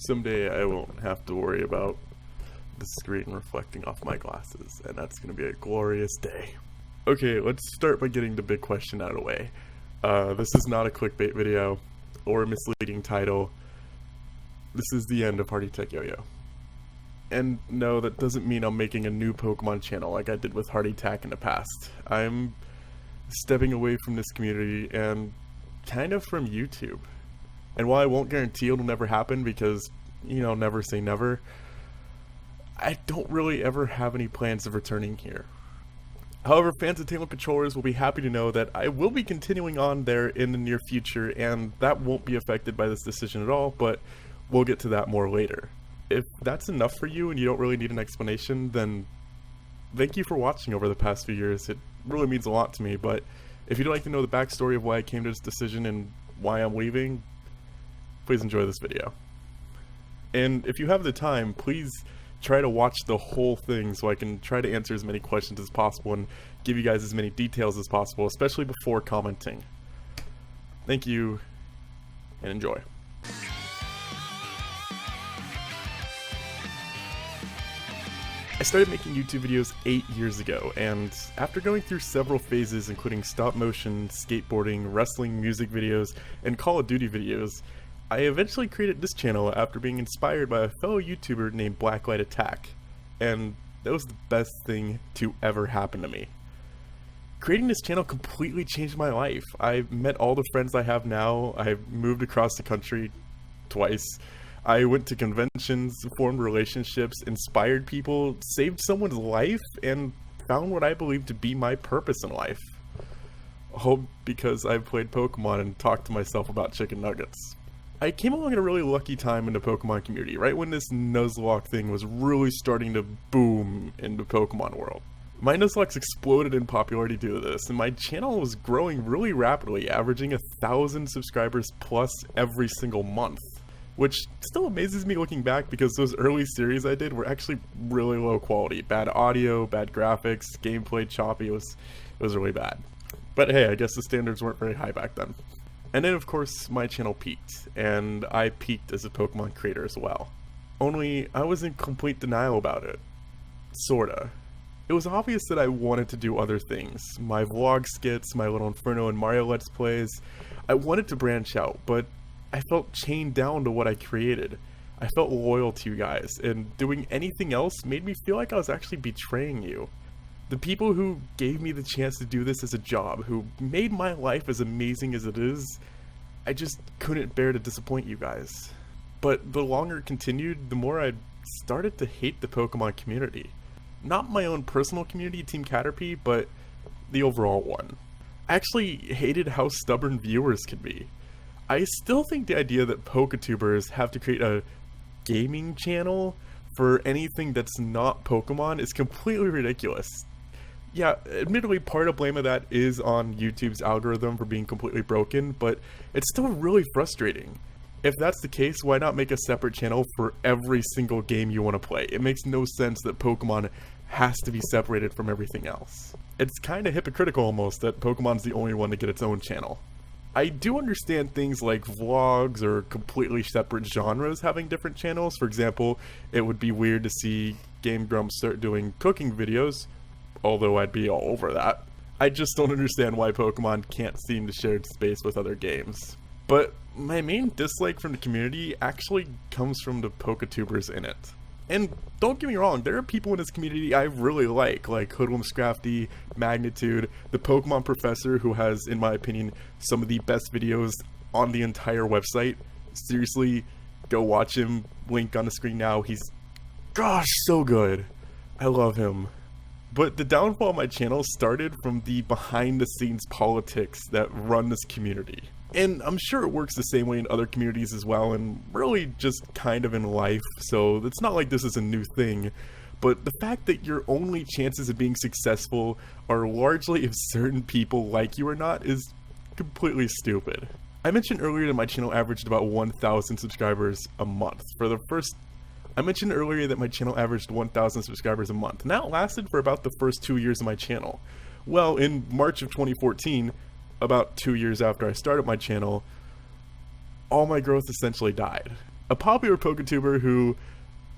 Someday I won't have to worry about the screen reflecting off my glasses, and that's going to be a glorious day. Okay, let's start by getting the big question out of the way. This is not a clickbait video or a misleading title. This is the end of Hardyt3kyoyo. And no, that doesn't mean I'm making a new Pokemon channel like I did with Hardyt3k in the past. I'm stepping away from this community and kind of from YouTube. And while I won't guarantee it'll never happen because, you know, never say never, I don't really ever have any plans of returning here. However, fans of Tailored Controllers will be happy to know that I will be continuing on there in the near future, and that won't be affected by this decision at all, but we'll get to that more later. If that's enough for you and you don't really need an explanation, then thank you for watching over the past few years. It really means a lot to me, but if you'd like to know the backstory of why I came to this decision and why I'm leaving, please enjoy this video. And if you have the time, please try to watch the whole thing so I can try to answer as many questions as possible and give you guys as many details as possible, especially before commenting. Thank you, and enjoy. I started making YouTube videos 8 years ago, and after going through several phases including stop motion, skateboarding, wrestling, music videos, and Call of Duty videos, I eventually created this channel after being inspired by a fellow YouTuber named Blacklight Attack, and that was the best thing to ever happen to me. Creating this channel completely changed my life. I met all the friends I have now. I moved across the country twice. I went to conventions, formed relationships, inspired people, saved someone's life, and found what I believe to be my purpose in life. All because I played Pokemon and talked to myself about chicken nuggets. I came along at a really lucky time in the Pokemon community, right when this Nuzlocke thing was really starting to boom in the Pokemon world. My Nuzlocks exploded in popularity due to this, and my channel was growing really rapidly, averaging 1,000 subscribers plus every single month. Which still amazes me looking back because those early series I did were actually really low quality. Bad audio, bad graphics, gameplay choppy, it was really bad. But hey, I guess the standards weren't very high back then. And then of course my channel peaked, and I peaked as a Pokemon creator as well. Only I was in complete denial about it. Sorta. It was obvious that I wanted to do other things. My vlog skits, my Little Inferno and Mario Let's Plays. I wanted to branch out, but I felt chained down to what I created. I felt loyal to you guys, and doing anything else made me feel like I was actually betraying you. The people who gave me the chance to do this as a job, who made my life as amazing as it is, I just couldn't bear to disappoint you guys. But the longer it continued, the more I started to hate the Pokemon community. Not my own personal community, Team Caterpie, but the overall one. I actually hated how stubborn viewers could be. I still think the idea that Poketubers have to create a gaming channel for anything that's not Pokemon is completely ridiculous. Yeah, admittedly part of blame of that is on YouTube's algorithm for being completely broken, but it's still really frustrating. If that's the case, why not make a separate channel for every single game you want to play? It makes no sense that Pokemon has to be separated from everything else. It's kinda hypocritical almost that Pokemon's the only one to get its own channel. I do understand things like vlogs or completely separate genres having different channels. For example, it would be weird to see Game Grumps start doing cooking videos, although I'd be all over that. I just don't understand why Pokemon can't seem to share space with other games. But my main dislike from the community actually comes from the Poketubers in it. And don't get me wrong, there are people in this community I really like Hoodlum Scrafty, Magnitude, the Pokemon Professor, who has, in my opinion, some of the best videos on the entire website. Seriously, go watch him, link on the screen now, he's, gosh, so good. I love him. But the downfall of my channel started from the behind-the-scenes politics that run this community. And I'm sure it works the same way in other communities as well, and really just kind of in life, so it's not like this is a new thing. But the fact that your only chances of being successful are largely if certain people like you or not is completely stupid. I mentioned earlier that my channel averaged about 1,000 subscribers a month. I mentioned earlier that my channel averaged 1,000 subscribers a month, and that lasted for about the first 2 years of my channel. Well, in March of 2014, about 2 years after I started my channel, all my growth essentially died. A popular PokeTuber who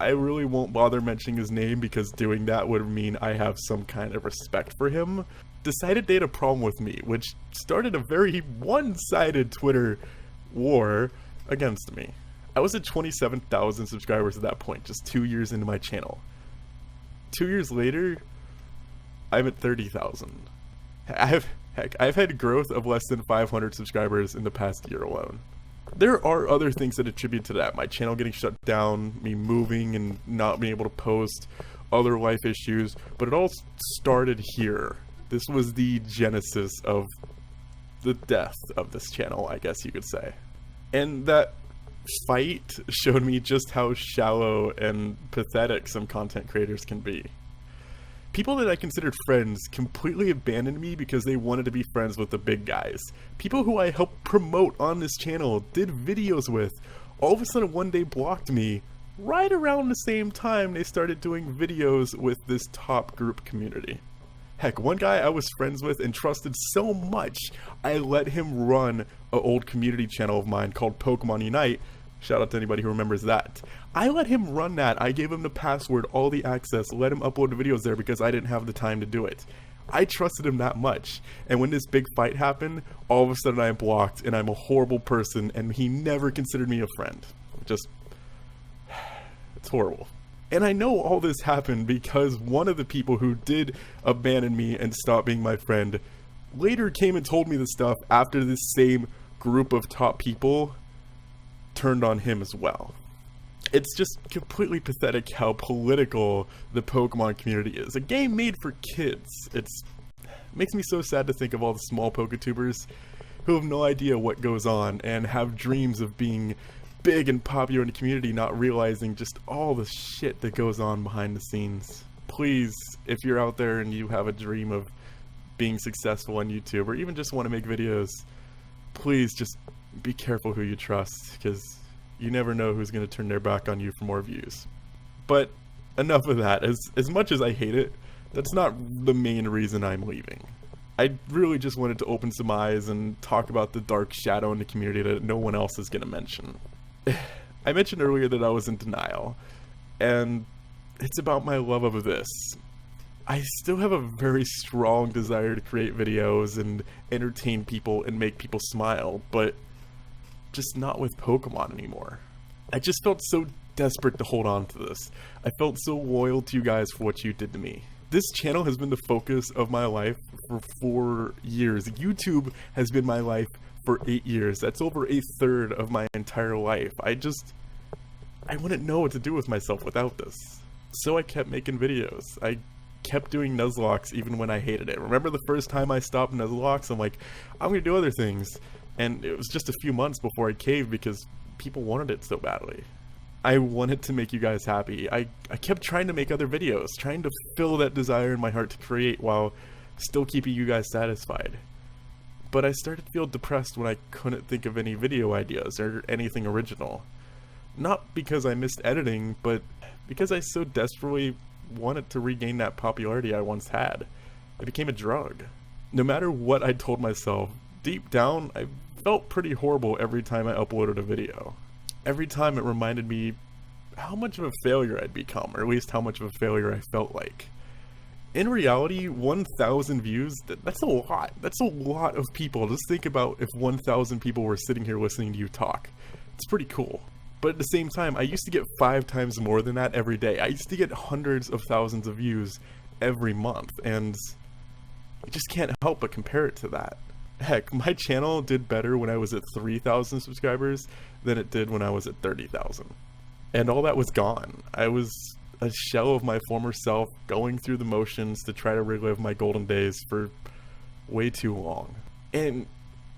I really won't bother mentioning his name because doing that would mean I have some kind of respect for him, decided they had a problem with me, which started a very one-sided Twitter war against me. I was at 27,000 subscribers at that point, just 2 years into my channel. 2 years later, I'm at 30,000. I've had growth of less than 500 subscribers in the past year alone. There are other things that attribute to that. My channel getting shut down, me moving and not being able to post, other life issues, but it all started here. This was the genesis of the death of this channel, I guess you could say. And that fight showed me just how shallow and pathetic some content creators can be. People that I considered friends completely abandoned me because they wanted to be friends with the big guys. People who I helped promote on this channel, did videos with, all of a sudden one day blocked me. Right around the same time they started doing videos with this top group community. Heck, one guy I was friends with and trusted so much, I let him run an old community channel of mine called Pokemon Unite. Shout out to anybody who remembers that. I let him run that. I gave him the password, all the access, let him upload the videos there because I didn't have the time to do it. I trusted him that much. And when this big fight happened, all of a sudden I'm blocked and I'm a horrible person and he never considered me a friend. Just, it's horrible. And I know all this happened because one of the people who did abandon me and stop being my friend later came and told me this stuff after this same group of top people turned on him as well. It's just completely pathetic how political the Pokemon community is. A game made for kids. It makes me so sad to think of all the small PokeTubers who have no idea what goes on and have dreams of being big and popular in the community, not realizing just all the shit that goes on behind the scenes. Please, if you're out there and you have a dream of being successful on YouTube or even just want to make videos, please just be careful who you trust, because you never know who's going to turn their back on you for more views. But enough of that. As much as I hate it, that's not the main reason I'm leaving. I really just wanted to open some eyes and talk about the dark shadow in the community that no one else is going to mention. I mentioned earlier that I was in denial, and it's about my love of this. I still have a very strong desire to create videos and entertain people and make people smile, but just not with Pokemon anymore. I just felt so desperate to hold on to this. I felt so loyal to you guys for what you did to me. This channel has been the focus of my life for 4 years. YouTube has been my life for 8 years. That's over a third of my entire life. I wouldn't know what to do with myself without this. So I kept making videos. I kept doing Nuzlocke even when I hated it. Remember the first time I stopped Nuzlocke? I'm like, I'm gonna do other things. And it was just a few months before I caved because people wanted it so badly. I wanted to make you guys happy. I kept trying to make other videos, trying to fill that desire in my heart to create while still keeping you guys satisfied. But I started to feel depressed when I couldn't think of any video ideas or anything original. Not because I missed editing, but because I so desperately wanted to regain that popularity I once had. It became a drug. No matter what I told myself, deep down, I felt pretty horrible every time I uploaded a video. Every time it reminded me how much of a failure I'd become, or at least how much of a failure I felt like. In reality, 1,000 views, that's a lot. That's a lot of people. Just think about if 1,000 people were sitting here listening to you talk. It's pretty cool. But at the same time, I used to get 5 times more than that every day. I used to get hundreds of thousands of views every month, and you just can't help but compare it to that. Heck, my channel did better when I was at 3,000 subscribers than it did when I was at 30,000. And all that was gone. I was a shell of my former self, going through the motions to try to relive my golden days for way too long. And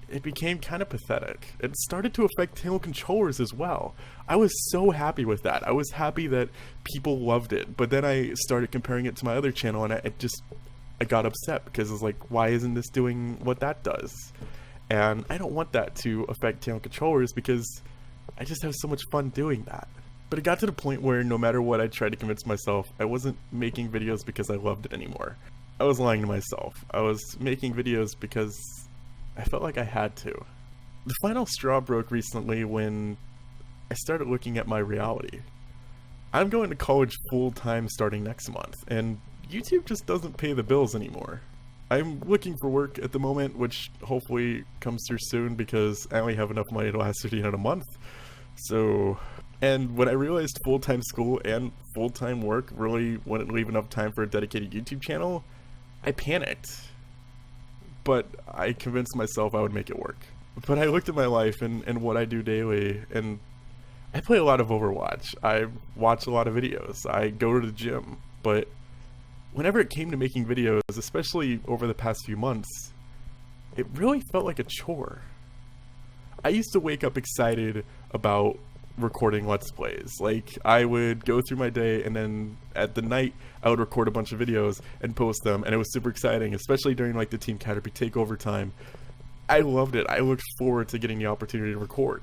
it became kind of pathetic. It started to affect channel controllers as well. I was so happy with that. I was happy that people loved it, but then I started comparing it to my other channel and I got upset because I was like, why isn't this doing what that does? And I don't want that to affect channel controllers because I just have so much fun doing that. But it got to the point where no matter what I tried to convince myself, I wasn't making videos because I loved it anymore. I was lying to myself. I was making videos because I felt like I had to. The final straw broke recently when I started looking at my reality. I'm going to college full-time starting next month, and YouTube just doesn't pay the bills anymore. I'm looking for work at the moment, which hopefully comes through soon because I only have enough money to last me in a month. So, and when I realized full-time school and full-time work really wouldn't leave enough time for a dedicated YouTube channel, I panicked. But I convinced myself I would make it work. But I looked at my life and what I do daily, and I play a lot of Overwatch. I watch a lot of videos. I go to the gym. But whenever it came to making videos, especially over the past few months, it really felt like a chore. I used to wake up excited about recording Let's Plays. Like, I would go through my day, and then at the night, I would record a bunch of videos and post them, and it was super exciting, especially during like the Team Caterpie takeover time. I loved it. I looked forward to getting the opportunity to record.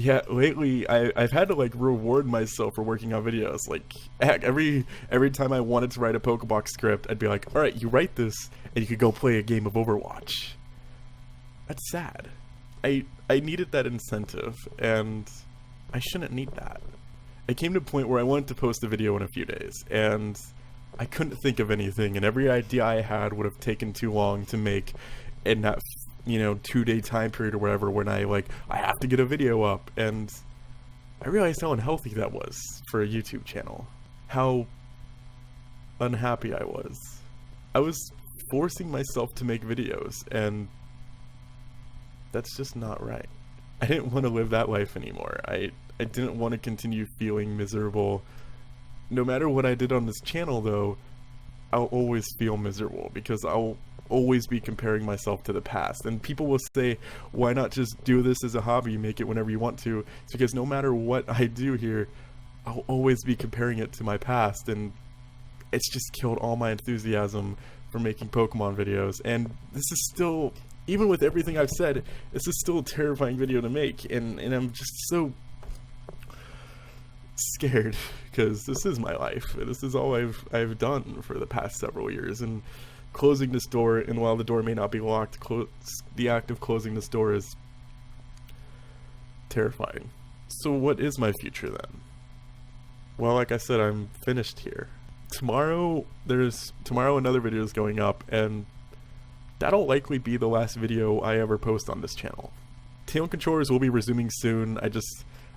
Yeah, lately I've had to like reward myself for working on videos. Like, heck, every time I wanted to write a Pokebox script, I'd be like, all right, you write this and you could go play a game of Overwatch. That's sad. I needed that incentive, and I shouldn't need that. I came to a point where I wanted to post a video in a few days, and I couldn't think of anything, and every idea I had would have taken too long to make in that 2-day time period or whatever, when I have to get a video up. And I realized how unhealthy that was for a YouTube channel. How unhappy I was. I was forcing myself to make videos, and that's just not right. I didn't want to live that life anymore. I didn't want to continue feeling miserable. No matter what I did on this channel, though, I'll always feel miserable because I'll always be comparing myself to the past. And people will say, why not just do this as a hobby, make it whenever you want to? It's because no matter what I do here, I'll always be comparing it to my past, and it's just killed all my enthusiasm for making Pokemon videos. And this is still, even with everything I've said, this is still a terrifying video to make, and I'm just so scared because this is my life. This is all I've done for the past several years, and closing this door, and while the door may not be locked, the act of closing this door is terrifying. So what is my future then? Well, like I said, I'm finished here. Tomorrow another video is going up, and that'll likely be the last video I ever post on this channel. Tail controllers will be resuming soon.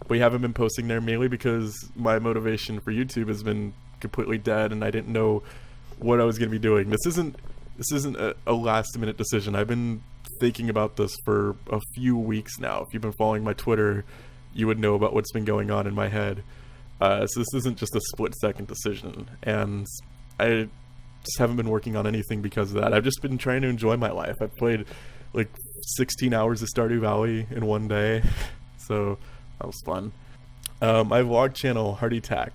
We haven't been posting there mainly because my motivation for YouTube has been completely dead, and I didn't know what I was going to be doing. This isn't a last minute decision. I've been thinking about this for a few weeks now. If you've been following my Twitter, you would know about what's been going on in my head. So this isn't just a split second decision, and I just haven't been working on anything because of that. I've just been trying to enjoy my life. I've played like 16 hours of Stardew Valley in one day, so that was fun. My vlog channel, Hardyt3kyoyo,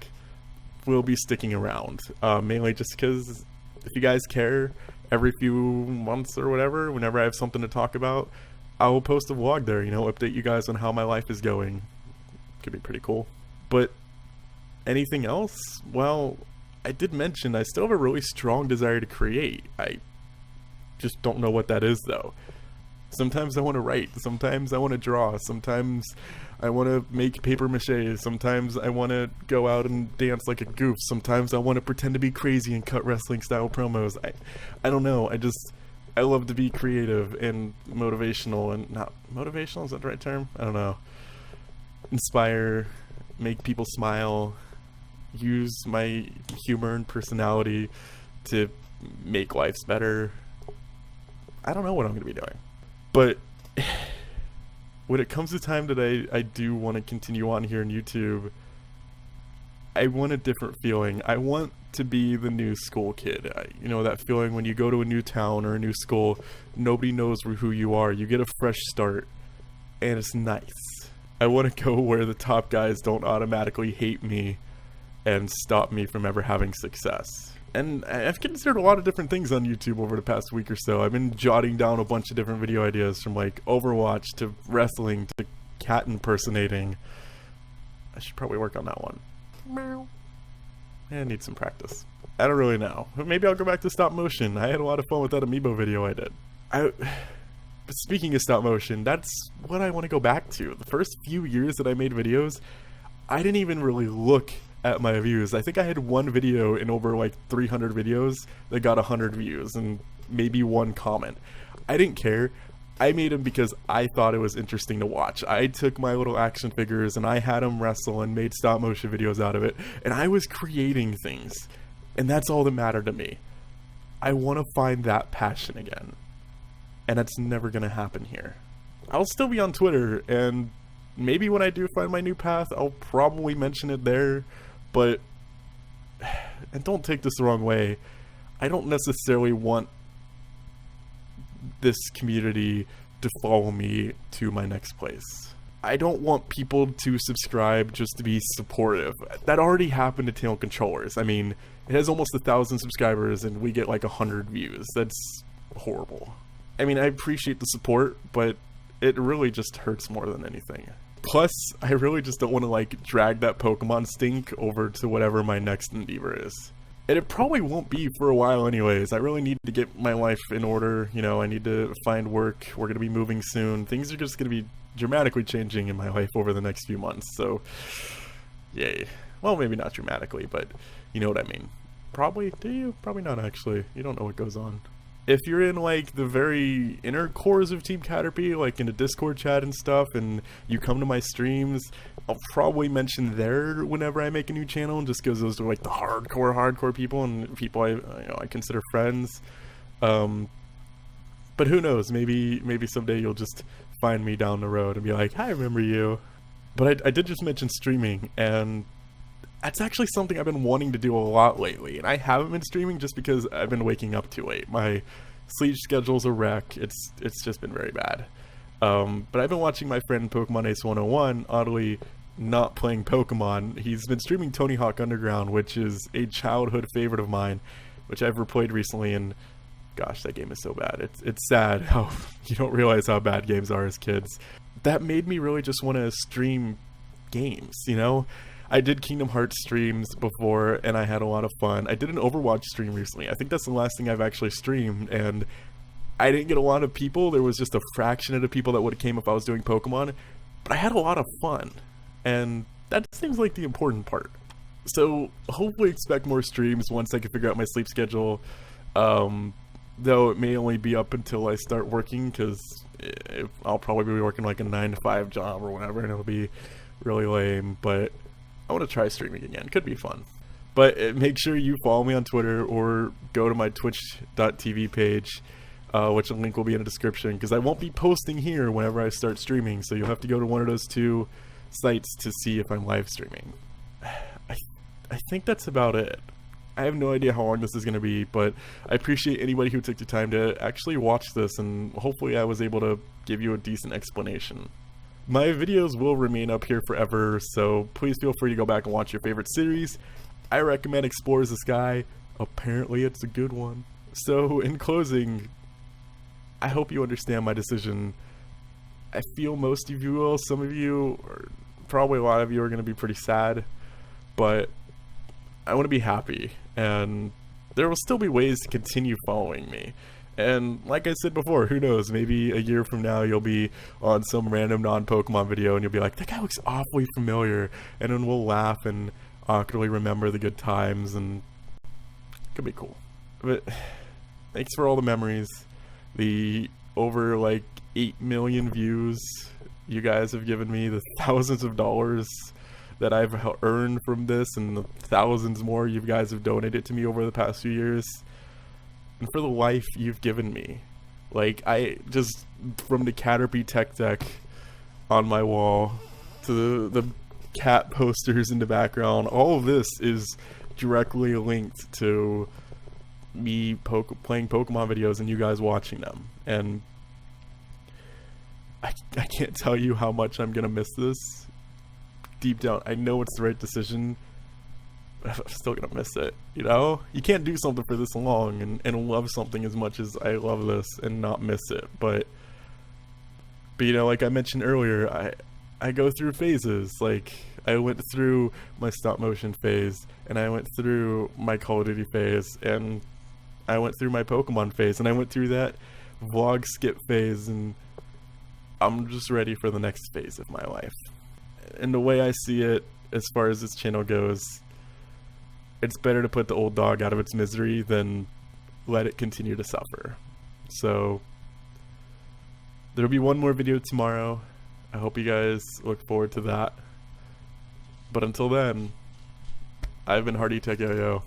will be sticking around, mainly just because if you guys care, every few months or whatever, whenever I have something to talk about, I will post a vlog there, update you guys on how my life is going. Could be pretty cool. But anything else? Well, I did mention I still have a really strong desire to create. I just don't know what that is, though. Sometimes I want to write, sometimes I want to draw, sometimes I want to make paper mache, sometimes I want to go out and dance like a goof, sometimes I want to pretend to be crazy and cut wrestling style promos. I don't know, I love to be creative and motivational, and not motivational, is that the right term? I don't know. Inspire, make people smile, use my humor and personality to make lives better. I don't know what I'm going to be doing. But when it comes to time that I do want to continue on here on YouTube, I want a different feeling. I want to be the new school kid. That feeling when you go to a new town or a new school, nobody knows who you are. You get a fresh start, and it's nice. I want to go where the top guys don't automatically hate me and stop me from ever having success. And I've considered a lot of different things on YouTube over the past week or so. I've been jotting down a bunch of different video ideas, from like Overwatch to wrestling to cat impersonating. I should probably work on that one. Meow. I need some practice. I don't really know. But maybe I'll go back to stop motion. I had a lot of fun with that amiibo video I did. But speaking of stop motion, that's what I want to go back to. The first few years that I made videos, I didn't even really look at my views. I think I had one video in over like 300 videos that got 100 views and maybe one comment. I didn't care. I made them because I thought it was interesting to watch. I took my little action figures and I had them wrestle and made stop motion videos out of it, and I was creating things, and that's all that mattered to me. I want to find that passion again, and that's never going to happen here. I'll still be on Twitter, and maybe when I do find my new path, I'll probably mention it there, but, and don't take this the wrong way, I don't necessarily want this community to follow me to my next place. I don't want people to subscribe just to be supportive. That already happened to Tail Controllers. I mean, it has almost 1,000 subscribers and we get like 100 views. That's horrible. I mean, I appreciate the support, but it really just hurts more than anything. Plus, I really just don't want to like drag that Pokemon stink over to whatever my next endeavor is. And it probably won't be for a while anyways. I really need to get my life in order. You know, I need to find work. We're going to be moving soon. Things are just going to be dramatically changing in my life over the next few months. So, yay. Well, maybe not dramatically, but you know what I mean. Probably, do you? Probably not actually. You don't know what goes on. If you're in like the very inner cores of Team Caterpie, like in a Discord chat and stuff, and you come to my streams, I'll probably mention there whenever I make a new channel, just because those are like the hardcore people and people I consider friends. But who knows? Maybe someday you'll just find me down the road and be like, "Hi, I remember you." But I did just mention streaming, and that's actually something I've been wanting to do a lot lately, and I haven't been streaming just because I've been waking up too late. My sleep schedule's a wreck. It's just been very bad. But I've been watching my friend Pokemon Ace 101, oddly not playing Pokemon. He's been streaming Tony Hawk Underground, which is a childhood favorite of mine, which I've replayed recently, and gosh, that game is so bad. It's sad how you don't realize how bad games are as kids. That made me really just want to stream games, you know? I did Kingdom Hearts streams before, and I had a lot of fun. I did an Overwatch stream recently. I think that's the last thing I've actually streamed, and I didn't get a lot of people. There was just a fraction of the people that would have came if I was doing Pokemon, but I had a lot of fun, and that seems like the important part. So hopefully expect more streams once I can figure out my sleep schedule, though it may only be up until I start working, because I'll probably be working like a 9-to-5 job or whatever, and it'll be really lame, but I want to try streaming again. Could be fun. But make sure you follow me on Twitter or go to my twitch.tv page, which the link will be in the description, because I won't be posting here whenever I start streaming, so you'll have to go to one of those two sites to see if I'm live streaming. I think that's about it. I have no idea how long this is going to be, but I appreciate anybody who took the time to actually watch this, and hopefully I was able to give you a decent explanation. My videos will remain up here forever, so please feel free to go back and watch your favorite series. I recommend Explores the Sky. Apparently it's a good one. So in closing, I hope you understand my decision. I feel most of you will. Some of you, or probably a lot of you, are going to be pretty sad, but I want to be happy, and there will still be ways to continue following me. And like I said before, who knows, maybe a year from now you'll be on some random non-Pokemon video and you'll be like, that guy looks awfully familiar, and then we'll laugh and awkwardly remember the good times, and it could be cool. But thanks for all the memories, the over like 8 million views you guys have given me, the thousands of dollars that I've earned from this, and the thousands more you guys have donated to me over the past few years. And for the life you've given me. Like, I just, from the Caterpie tech deck on my wall to the cat posters in the background, all of this is directly linked to me playing Pokemon videos and you guys watching them. And I can't tell you how much I'm gonna miss this. Deep down, I know it's the right decision, but I'm still gonna miss it, you know? You can't do something for this long and love something as much as I love this and not miss it. But you know, like I mentioned earlier, I go through phases. Like, I went through my stop motion phase, and I went through my Call of Duty phase, and I went through my Pokemon phase, and I went through that vlog skip phase, and I'm just ready for the next phase of my life. And the way I see it, as far as this channel goes, it's better to put the old dog out of its misery than let it continue to suffer. So there'll be one more video tomorrow. I hope you guys look forward to that. But until then, I've been Hardyt3kyoyo.